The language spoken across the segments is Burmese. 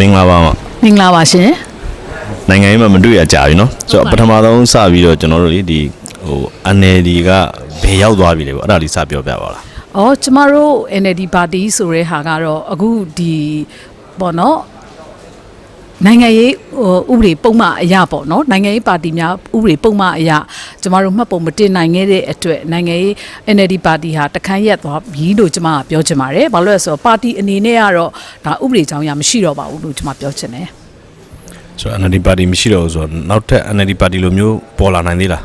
မင်္ဂလာပါမင်္ဂလာပါရှင်နိုင်ငံရေးမှာမတွေ့ရကြပြီเนาะဆိုတော့ပထမဆုံးစပြီးတော့ကျွန်တော်တို့ဒီNLD ကဘယ်ရောက်သွားပြီလဲပေါ့အဲ့ဒါလေးစပြောပြပါလားကျမတို့ NLD ပါတီဆိုတဲ့ဟာကတော့အခုဒီပေါ့နော်နိုင်ငံရေးဥပဒေပုံမှန်အရာပေါ့နော်နိုင်ငံရေးပါတီများဥပဒေပုံမှန်အရာကျမတို့မှတ်ပုံမတင်နိုင်ခဲ့တဲ့အတွက်နိုင်ငံရေး NLD ပါတီဟာတခန်းရက်သွားပြီးလို့ကျမကပြောချင်ပါတယ်ဘာလို့လဲဆိုတော့ပါတီအနေနဲ့ကတော့ဒါဥပဒေကြောင်းအရမရှိတော့ပါဘူးလို့ကျမပြောချင်တယ်ဆိုတော့ NLD ပါတီမရှိတော့ဘူးဆိုတော့နောက်ထပ် NLD ပါတီလိုမျိုးပေါ်လာနိုင်သေးလာ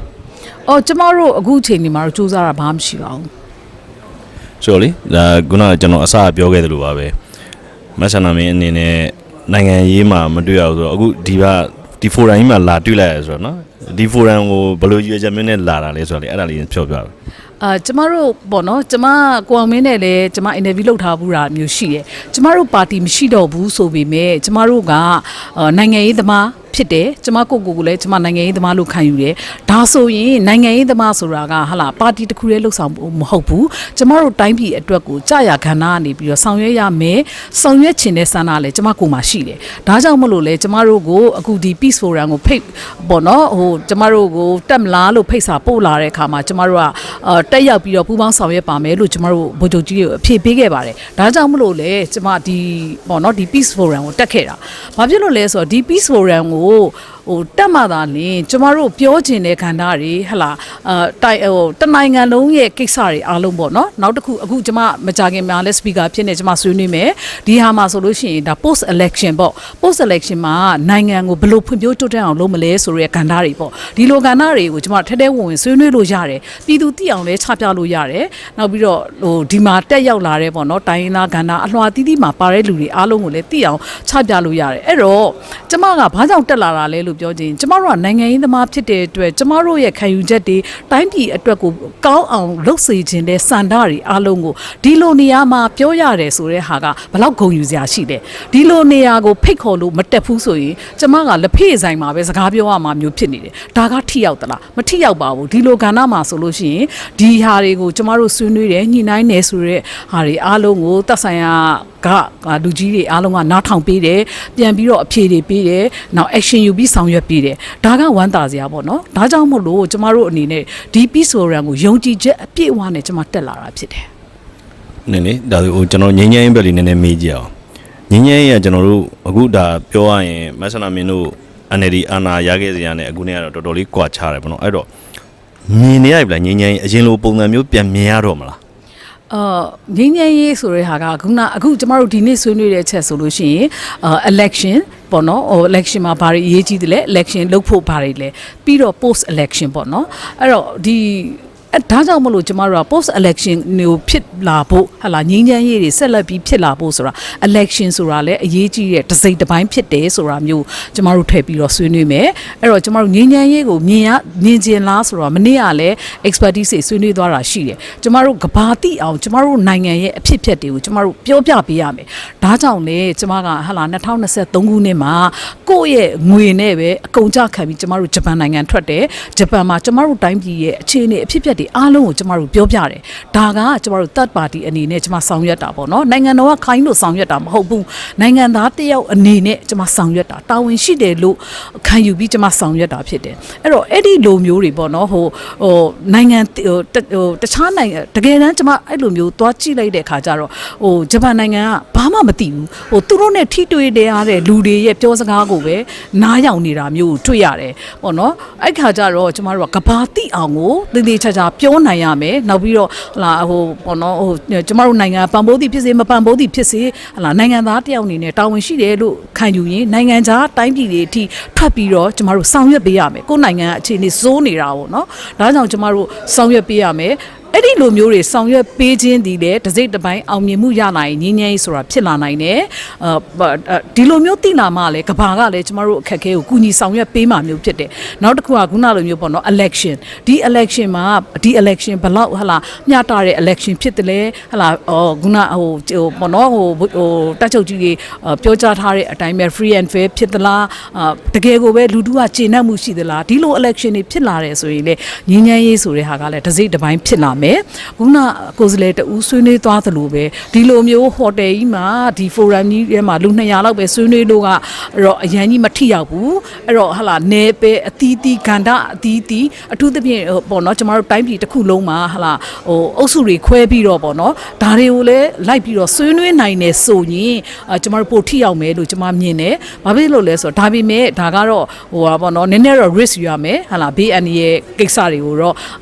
းကျမတို့အခုအချိန်ဒီမှာတော့စူးစမ်းတာဘာမှမရှိပါဘူးဆိုတော့လေဒါခုနကကျွန်တော်အစပြောခဲ့သလိုပါပဲမဆန္ဒမင်းအနေနဲ့နိုင်ငံရေးမှာမတွေ့ရဘူးဆိုတော့အခုဒီဖိုရမ်ကြီးမှာလာတွေ့လိုက်ရဆိုတော့နော်ဒီဖိုရမ်ကိုဘယ်လိုရွေးချက်မျိုးနဲ့လာတာလဲဆိုတော့လေအဲ့ဒါလေးပြောပြပါကျမတို့ပေါ့နော်ကျမကိုအောင်မင်းနဲ့လည်းကျမ interview လုပ်ထားဘူးတာမျိုးရှိတယ်ကျမတို့ပါတီမရှိတော့ဘူးဆိုပေမဲ့ကျမတို့ကနိုင်ငံရေးသမားဖြစ်တယ်ကျမကိုလည်းကျမနိုင်ငံရေးသမားလို့ခံယူတယ်ဒါဆိုရင်နိုင်ငံရေးသမားဆိုတာကဟာလာပါတီတစ်ခုတည်းလှုပ်ဆောင်မဟုတ်ဘူးကျမတို့တိုင်းပြည်အတွက်ကိုကြာရခန္ဓာကနေပြီးတော့ဆောင်ရွက်ရမယ်ဆောင်ရွက်ချင်တဲ့ဆန္ဒလည်းကျမကိုမှရှိတယ်ဒါကြောင့်မလို့လဲကျမတို့ကိုအခုဒီ Peace Forum ကိုဖိတ်ပေါ့နော်ကျမတို့ကိုတက်မလားလို့ဖိတ်စာပို့လာတဲ့အခါမှာကျမတို့ကတက်ရောက်ပြီးတော့ပူးပေါင်းဆောင်ရွက်ပါမယ်လို့ကျမတို့ဗိုလ်ချုပ်ကြီးကိုအဖြေပေးခဲ့ပါတယ်ဒါကြောင့်မလို့လဲကျမဒီပေါ့နော်ဒီ Peace Forum ကိုတက်ခဲ့တာဘာဖြစ်လို့လဲဆိုတော့ဒီ Peace Forum ကိုတက်မှသာလင်ကျမတို့ပြောချင်တဲ့ခန္ဓာတွေဟလာတနိုင်ငံလုံးရဲ့ကိစ္စတွေအားလုံးပေါ့နော်နောက်တစ်ခုအခုကျမမကြခင်မှာလဲ speaker ဖြစ်နေကျမဆွေးနွေးမယ်ဒီဟာမှာဆိုလို့ရှိရင်ဒါ post election ပေါ့ post election မှာနိုင်ငံကိုဘယ်လိုဖွံ့ဖြိုးတိုးတက်အောင်လုပ်မလဲဆိုတဲ့ခန္ဓာတွေပေါ့ဒီလိုခန္ဓာတွေကိုကျမထဲထဲဝင်ဆွေးနွေးလို့ရတယ်ပြည်သူသိအောင်လဲချပြလို့ရတယ်နောက်ပြီးတော့ဒီမှာတက်ရောက်လာတဲ့ပေါ့နော်တိုင်းရင်းသားခန္ဓာအလွှာတီးတီးမှာပါတဲ့လူတွေအားလုံးကိုလည်းသိအောင်ချပြလို့ရတယ်အဲ့တော့ကျမကဘာကြောင့်တက်လာတာလဲလို့ပြောခြင်းကျမတို့ကနိုင်ငံရေးသမားဖြစ်တဲ့အတွက်ကျမတို့ရဲ့ခံယူချက်တွေတိုင်းပြည်အတွက်ကိုကောင်းအောင်လုပ်စေခြင်းတဲ့စံဓာတ်တွေအားလုံးကိုဒီလိုနေရာမှာပြောရတယ်ဆိုတဲ့ဟာကဘယ်လောက်ဂုဏ်ယူစရာရှိလဲဒီလိုနေရာကိုဖိတ်ခေါ်လို့မတက်ဘူးဆိုရင်ကျမကလက်ဖေးဆိုင်မှာပဲစကားပြောရမှာမျိုးဖြစ်နေတယ်ဒါကထိရောက်သလားမထိရောက်ပါဘူးဒီလိုကဏ္ဍမှာဆိုလို့ရှိရင်ဒီဟာတွေကိုကျမတို့ဆွေးနွေးတယ်ညှိနှိုင်းတယ်ဆိုတဲ့ဟာတွေအားလုံးကိုသက်ဆိုင်ရာလူကြီးတွေအားလုံးကနားထောင်ပေးတယ်ပြန်ပြီးတော့အဖြေတွေပေးတယ်နောက် action ယူပြီးဆောင်ရွက်ပေးတယ်ဒါကဝမ်းသာစရာပေါ့နော်ဒါကြောင့်မို့လို့ကျမတို့အနေနဲ့ဒီ Peace Forum ကိုယုံကြည်ချက်အပြည့်အဝနဲ့ကျမတက်လာတာဖြစ်တယ်နည်းနည်းဒါဆိုကျွန်တော်ငြိမ်းချမ်းရေးဘက်လေးနည်းနည်းမေးကြအောင်ငြိမ်းချမ်းရေးကကျွန်တော်တို့အခုဒါပြောရရင်မဆန္ဒမင်းတို့ NLD အာဏာရခဲ့စရာနဲ့အခုနေ့ကတော့တော်တော်လေးကွာခြားတယ်ပေါ့နော်အဲ့တော့မြင်နေရပြီလားငြိမ်းချမ်းရေးအရင်လိုပုံစံမျိုးပြန်မြင်ရတော့မလားငင်းငယ်ရေးဆိုတဲ့ဟာကအခုကျမတို့ဒီနေ့ဆွေးနွေးတဲ့ချက်ဆိုလို့ရှိရင်election ပေါ့နော်election မှာဘာတွေအရေးကြီးတယ်လဲ election လုပ်ဖို့ဘာတွေလဲပြီးတော့ post election ပေါ့နော်အဲ့တော့ဒါကြောင့်မလို့ကျမတို့က post election ကိုဖြစ်လာဖို့ဟာလာငင်းချမ်းရေးတွေဆက်လက်ပြီးဖြစ်လာဖို့ဆိုတာ election ဆိုတာလည်းအရေးကြီးတဲ့တစ်စိတ်တစ်ပိုင်းဖြစ်တယ်ဆိုတာမျိုးကျမတို့ထည့်ပြီးတော့ဆွေးနွေးမယ်အဲ့တော့ကျမတို့ငင်းချမ်းရေးကိုမြင်ကျင်လားဆိုတော့မနေ့ကလည်း expertise ဆွေးနွေးသွားတာရှိတယ်ကျမတို့ကဘာတိအောင်ကျမတို့နိုင်ငံရဲ့အဖြစ်အပျက်တွေကိုကျမတို့ပြောပြပေးရမယ်ဒါကြောင့်လေကျမကဟာလာ2023ခုနှစ်မှာကိုယ့်ရဲ့ငွေနဲ့ပဲအကုန်ကြခံပြီးကျမတို့ဂျပန်နိုင်ငံထွက်တယ်ဂျပန်မှာကျမတို့တိုင်းပြည်ရဲ့အခြေအနေအဖြစ်အပျက်တွေအားလုံးကိုကျမတို့ပြောပြတယ်ဒါကကျမတို့ third party အနေနဲ့ကျမဆောင်ရွက်တာပေါ့နော်နိုင်ငံတော်ကခိုင်းလို့ဆောင်ရွက်တာမဟုတ်ဘူးနိုင်ငံသားတယောက်အနေနဲ့ကျမဆောင်ရွက်တာတာဝန်ရှိတယ်လို့ခံယူပြီးကျမဆောင်ရွက်တာဖြစ်တယ်အဲ့တော့အဲ့ဒီလိုမျိုးတွေပေါ့နော်နိုင်ငံတခြားနိုင်ငံတကယ်တမ်းကျမအဲ့လိုမျိုးသွားကြည့်လိုက်တဲ့အခါကျတော့ဂျပန်နိုင်ငံကဘာမှမသိဘူးသူတို့နဲ့ထိတွေ့တဲ့ရတဲ့လူတွေရဲ့ပြောစကားကိုပဲနားယောင်နေတာမျိုးကိုတွေ့ရတယ်ပေါ့နော်အဲ့ခါကျတော့ကျမတို့ကကဘာတိအောင်ကိုသေသေးချာချာပြောနိုင်ရမယ်နောက်ပြီးတော့ပေါ့နော်ကျမတို့နိုင်ငံပံ့ပိုးသည်ဖြစ်စေမပံ့ပိုးသည်ဖြစ်စေနိုင်ငံသားတယောက်အနေနဲ့တာဝန်ရှိတယ်လို့ခံယူရင်နိုင်ငံခြားတိုင်းပြည်တွေအထိထွက်ပြီးတော့ကျမတို့ဆောင်ရွက်ပေးရမယ်ကိုယ်နိုင်ငံအခြေအနေစိုးနေတာပေါ့နော်ဒါကြောင့်ကျမတို့ဆောင်ရွက်ပေးရမယ်အဲ့ဒီလိုမျိုးတွေဆောင်ရွက်ပေးခြင်းဒီလေတစ်စိတ်တစ်ပိုင်းအောင်မြင်မှုရနိုင်ငြင်းငြင်းဆိုတာဖြစ်လာနိုင်တယ်ဒီလိုမျိုးသိလာမှလည်းကဘာကလည်းကျမတို့အခက်အခဲကိုကူညီဆောင်ရွက်ပေးမှမျိုးဖြစ်တယ်နောက်တစ်ခုကခုနလိုမျိုးပေါ့နော် election ဒီ election မှာဒီ election ဘလောက်ဟလာမျှတတဲ့ election ဖြစ်တယ်လေဟလာခုနပေါ့နော်တက်ချုပ်ကြီးတွေပြောကြားထားတဲ့အတိုင်းပဲ free and fair ဖြစ်သလားတကယ်ကိုပဲလူထုကကျေနပ်မှုရှိသလားဒီလို election တွေဖြစ်လာတယ်ဆိုရင်လေငြင်းငြင်းရေးဆိုတဲ့ဟာကလည်းတစ်စိတ်တစ်ပိုင်းဖြစ်လာမယ် မယ်ခုနကိုယ်စားလှယ်တဦးဆွေးနွေးသွားသလိုပဲဒီလိုမျိုးဟိုတယ်ကြီးမှာဒီ forum ကြီးထဲမှာလူ200လောက်ပဲဆွေးနွေးလို့ကတော့အရန်ကြီးမထိရောက်ဘူးအဲ့တော့ဟလာနေပဲအသီးသီးကန္တာအသီးသီးအထူးသဖြင့်ပေါ့နော်ကျမတို့တိုင်းပြည်တစ်ခုလုံးမှာဟလာဟိုအုပ်စုတွေခွဲပြီးတော့ပေါ့နော်ဒါတွေကိုလည်းလိုက်ပြီးတော့ဆွေးနွေးနိုင်တယ်ဆိုရင်ကျမတို့ပိုထိရောက်မယ်လို့ကျမမြင်တယ်ဘာဖြစ်လို့လဲဆိုတော့ဒါပေမဲ့ဒါကတော့ဟိုပါပေါ့နော်နည်းနည်းတော့ risk ယူရမယ်ဟလာဘေးအန္တရာယ်ကိစ္စတွေကိုတော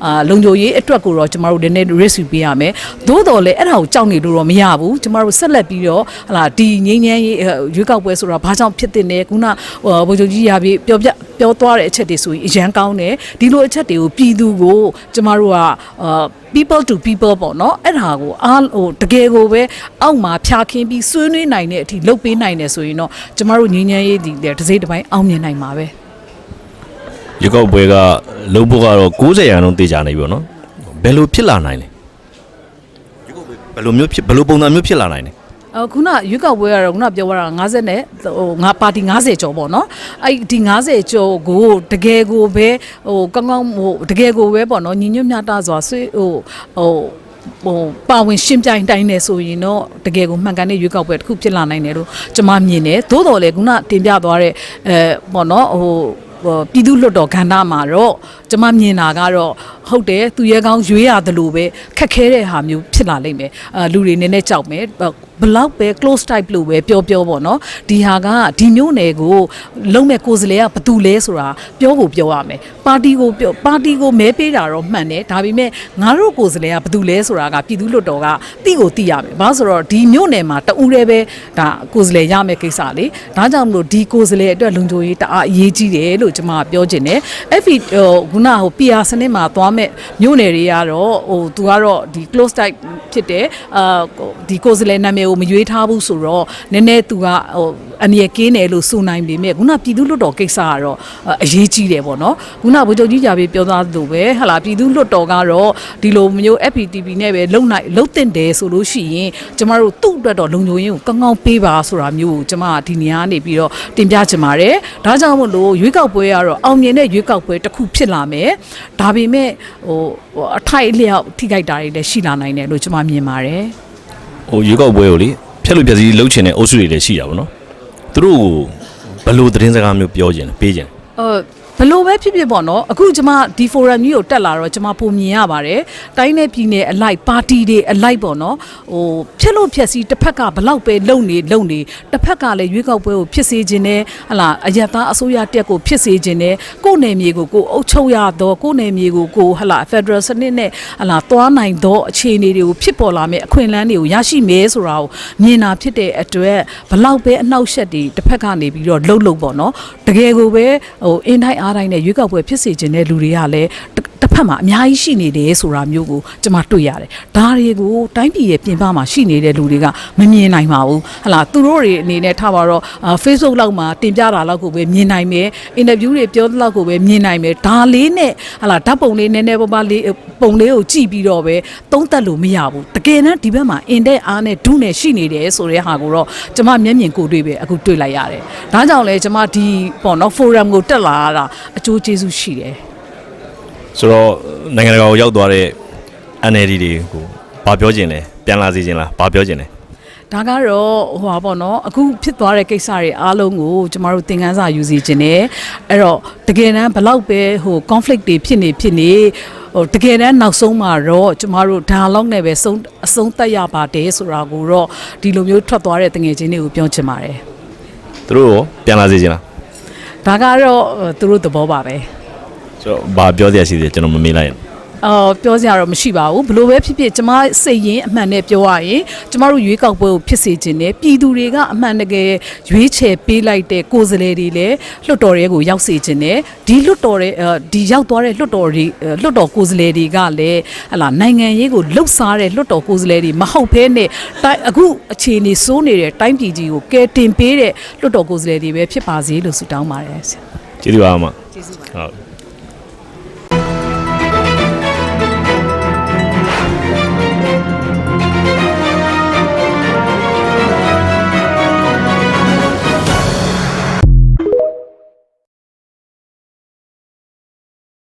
့လုံခြုံရေးအတွက်ကိုတော့ကျမတို့နည်းနည်း risk ယူပေးရမယ်သို့တော်လည်းအဲ့ဒါကိုကြောက်နေလို့တော့မရဘူးကျမတို့ဆက်လက်ပြီးတော့ဟလာဒီငင်းငင်းရေးရွေးကောက်ပွဲဆိုတာဘာကြောင့်ဖြစ်တဲ့လဲခုနဗိုလ်ချုပ်ကြီးရာပြီးပြောသွားတဲ့အချက်တွေဆိုရင်အရန်ကောင်းတယ်ဒီလိုအချက်တွေကိုပြည်သူကိုကျမတို့ကpeople to people ပေါ့နော်အဲ့ဒါကိုအားဟိုတကယ်ကိုပဲအောက်မှာဖြာခင်းပြီးဆွေးနွေးနိုင်တဲ့အထိလုပ်ပေးနိုင်တယ်ဆိုရင်တော့ကျမတို့ငင်းငင်းရေးဒီတစ်စိတ်တစ်ပိုင်းအောင်မြင်နိုင်မှာပဲရွေးကောက်ပွဲကလုံးဖို့ကတော့90%တေချာနေပြီပေါ့နော်ဘယ်လိုဖြစ်လာနိုင်လဲရွေးကောက်ပွဲဘယ်လိုမျိုးဖြစ်ဘယ်လိုပုံစံမျိုးဖြစ်လာနိုင်လဲခုနရွေးကောက်ပွဲကတော့ခုနပြောတာ50နဲ့ဟိုငါပါတီ90ကျော်ပေါ့နော်အဲ့ဒီ90ကျော်ကိုတကယ်ကိုပဲဟိုကောင်းကောင်းဟိုတကယ်ကိုပဲပေါ့နော်ညီညွတ်မျှတစွာဆွေးဟိုပါဝင်ရှင်းပြိုင်တိုင်းနေဆိုရင်တော့တကယ်ကိုမှန်ကန်တဲ့ရွေးကောက်ပွဲတစ်ခုဖြစ်လာနိုင်တယ်လို့ကျွန်မမြင်တယ်သို့တော်လည်းခုနတင်ပြသွားတဲ့ပေါ့နော်ဟိုပြည်သူ့လွှတ်တော်ကဏ္ဍမှာတော့ကျမမြင်တာကတော့ဟုတ်တယ်သူရဲကောင်းရွေးရတယ်လို့ပဲခက်ခဲတဲ့ဟာမျိုးဖြစ်လာလိမ့်မယ်လူတွေနည်းနည်းကြောက်မယ်ဘလောက်ပဲ close type လို့ပဲပြောပေါ့နော်ဒီဟာကဒီမျိုးနယ်ကိုလုံးမဲ့ကိုယ်စားလှယ်ကဘသူလဲဆိုတာပြောရမယ်ပါတီကိုမဲပေးတာတော့မှန်တယ်ဒါပေမဲ့ငါတို့ကိုယ်စားလှယ်ကဘသူလဲဆိုတာကပြည်သူ့လွှတ်တော်ကသိရမယ်ဘာလို့ဆိုတော့ဒီမျိုးနယ်မှာတဦးတည်းပဲဒါကိုယ်စားလှယ်ရမယ်ကိစ္စလေဒါကြောင့်မလို့ဒီကိုယ်စားလှယ်အတွက်လုံခြုံရေးတအားအရေးကြီးတယ်လို့ကျွန်မပြောချင်တယ်ခုနဟို PR စနစ်မှာသွားမဲ့မြို့နယ်တွေကတော့ဟိုသူကတော့ဒီ close type ဖြစ်တယ်ဒီကိုယ်စားလှယ်နာမည်ကိုမရွေးထားဘူးဆိုတော့နည်းနည်းသူကဟိုအမြဲကင်းတယ်လို့ဆိုနိုင်ပေမဲ့ခုနပြည်သူ့လွှတ်တော်ကိစ္စကတော့အရေးကြီးတယ်ပေါ့နော်ခုနဗိုလ်ချုပ်ကြီးကြာပြီးပြောသားလို့ပဲဟလာပြည်သူ့လွှတ်တော်ကတော့ဒီလိုမျိုး FPTV နဲ့ပဲလုံတင်တယ်ဆိုလို့ရှိရင်ကျမတို့သူ့အတွက်တော့လုံခြုံရေးကိုကောင်းကောင်းပေးပါဆိုတာမျိုးကိုကျမဒီနေရာကနေပြီးတော့တင်ပြချင်ပါတယ်ဒါကြောင့်မို့လို့ရွေးကောက်ပွဲကတော့အောင်မြင်တဲ့ရွေးကောက်ပွဲတစ်ခုဖြစ်လာမယ်ဒါပေမဲ့ဟိုအထိုက်အလျောက်ထိခိုက်တာတွေလည်းရှိလာနိုင်တယ်လို့ကျမမြင်ပါတယ်ဟိုရွေးကောက်ပွဲကိုလေဖျက်လို့ပြစီလှုပ်ချင်တဲ့အုပ်စုတွေလည်းရှိတာပေါ့နော်သူတို့ကိုဘယ်လိုသတင်းစကားမျိုးပြောချင်ပေးချင်ဘယ်လိုပဲဖြစ်ဖြစ်ပေါ့နော်အခုကျမဒီ forum ကြီးကိုတက်လာတော့ကျမပုံမြင်ရပါတယ်တိုင်းနယ်ပြည်နယ်အလိုက်ပါတီတွေအလိုက်ပေါ့နော်ဟိုဖြစ်လို့ဖြစ်စီတစ်ဖက်ကဘလောက်ပဲလုံနေတစ်ဖက်ကလည်းရွေးကောက်ပွဲကိုဖြစ်စေခြင်းနဲ့ဟလာအယက်သားအစိုးရတက်ကိုဖြစ်စေခြင်းနဲ့ကိုယ်နယ်မြေကိုအုပ်ချုပ်ရတော့ကိုယ်နယ်မြေကိုဟလာ Federal စနစ်နဲ့ဟလာသွားနိုင်တော့အခြေအနေတွေကိုဖြစ်ပေါ်လာမယ့်အခွင့်အလမ်းတွေကိုရရှိမယ်ဆိုတာကိုမြင်တာဖြစ်တဲ့အတွက်ဘလောက်ပဲအနှောက်အယှက်တွေတစ်ဖက်ကနေပြီးတော့လှုပ်ပေါ့နော်တကယ်ကိုပဲဟိုအင်းတိုင်းအားတိုင်းနဲ့ရွေးကောက်ပွဲဖြစ်စေခြင်းတဲ့လူတွေကလည်းတစ်ဖက်မှာအများကြီးရှိနေတယ်ဆိုတာမျိုးကိုကျွန်မတွေ့ရတယ်။ဒါတွေကိုတိုင်းပြည်ရဲ့ပြင်ပမှာရှိနေတဲ့လူတွေကမမြင်နိုင်ပါဘူး။ဟလာသူတို့တွေအနေနဲ့ထားပါတော့ Facebook လောက်မှာတင်ပြတာလောက်ကိုပဲမြင်နိုင်မယ်။ interview တွေပြောတဲ့လောက်ကိုပဲမြင်နိုင်မယ်။ဒါလေးနဲ့ဟလာဓာတ်ပုံလေးနည်းနည်းပါးလေးပုံလေးကိုကြည့်ပြီးတော့ပဲသုံးသပ်လို့မရဘူး။တကယ်တမ်းဒီဘက်မှာအင်တဲ့အားနဲ့ဒုနဲ့ရှိနေတယ်ဆိုတဲ့ဟာကိုတော့ကျွန်မမျက်မြင်ကိုယ်တွေ့ပဲအခုတွေ့လိုက်ရတယ်။ဒါကြောင့်လဲကျွန်မဒီပေါ့နော် forum ကိုတက်လာတာအကျိုးကျေးဇူးရှိတယ်ဆိုတော့နိုင်ငံတကာကိုရောက်သွားတဲ့ NLD တွေကိုဘာပြောချင်လဲပြန်လာစေချင်လားဘာပြောချင်လဲဒါကတော့ဟိုပါပေါ့နော်အခုဖြစ်သွားတဲ့ကိစ္စတွေအားလုံးကိုကျမတို့သင်ခန်းစာယူစီခြင်းနဲ့အဲ့တော့တကယ်တမ်းဘလောက်ပဲဟို conflict တွေဖြစ်နေဟိုတကယ်တမ်းနောက်ဆုံးမှာတော့ကျမတို့ dialogue နဲ့ပဲအဆုံးသတ်ရပါတယ်ဆိုတာကိုတော့ဒီလိုမျိုးထွက်သွားတဲ့တငယ်ချင်းတွေကိုပြောချင်ပါတယ်သူတို့ရောပြန်လာစေချင်လားဒါကတော့သူတို့သဘောပါပဲဆိုတော့ဘာပြောစရာရှိသေးကျွန်တော်မမေးလိုက်ရင်ပြောစရာတော့မရှိပါဘူးဘလို့ပဲဖြစ်ဖြစ်ကျမစိတ်ရင်းအမှန်နဲ့ပြောရရင်ကျမတို့ရွေးကောက်ပွဲကိုဖြစ်စေခြင်းနဲ့ပြည်သူတွေကအမှန်တကယ်ရွေးချယ်ပေးလိုက်တဲ့ကိုယ်စားလှယ်တွေလည်းလွှတ်တော်တွေကိုရောက်စေခြင်းနဲ့ဒီလွှတ်တော်တွေဒီရောက်သွားတဲ့လွှတ်တော်ကိုယ်စားလှယ်တွေကလည်းဟလာနိုင်ငံရေးကိုလှုပ်ရှားတဲ့လွှတ်တော်ကိုယ်စားလှယ်တွေမဟုတ်ဘဲနဲ့အခုအခြေအနေစိုးနေတဲ့တိုင်းပြည်ကြီးကိုကယ်တင်ပေးတဲ့လွှတ်တော်ကိုယ်စားလှယ်တွေပဲဖြစ်ပါစေလို့ဆုတောင်းပါတယ်ကျေးဇူးပါအမကျေးဇူးပါဟုတ်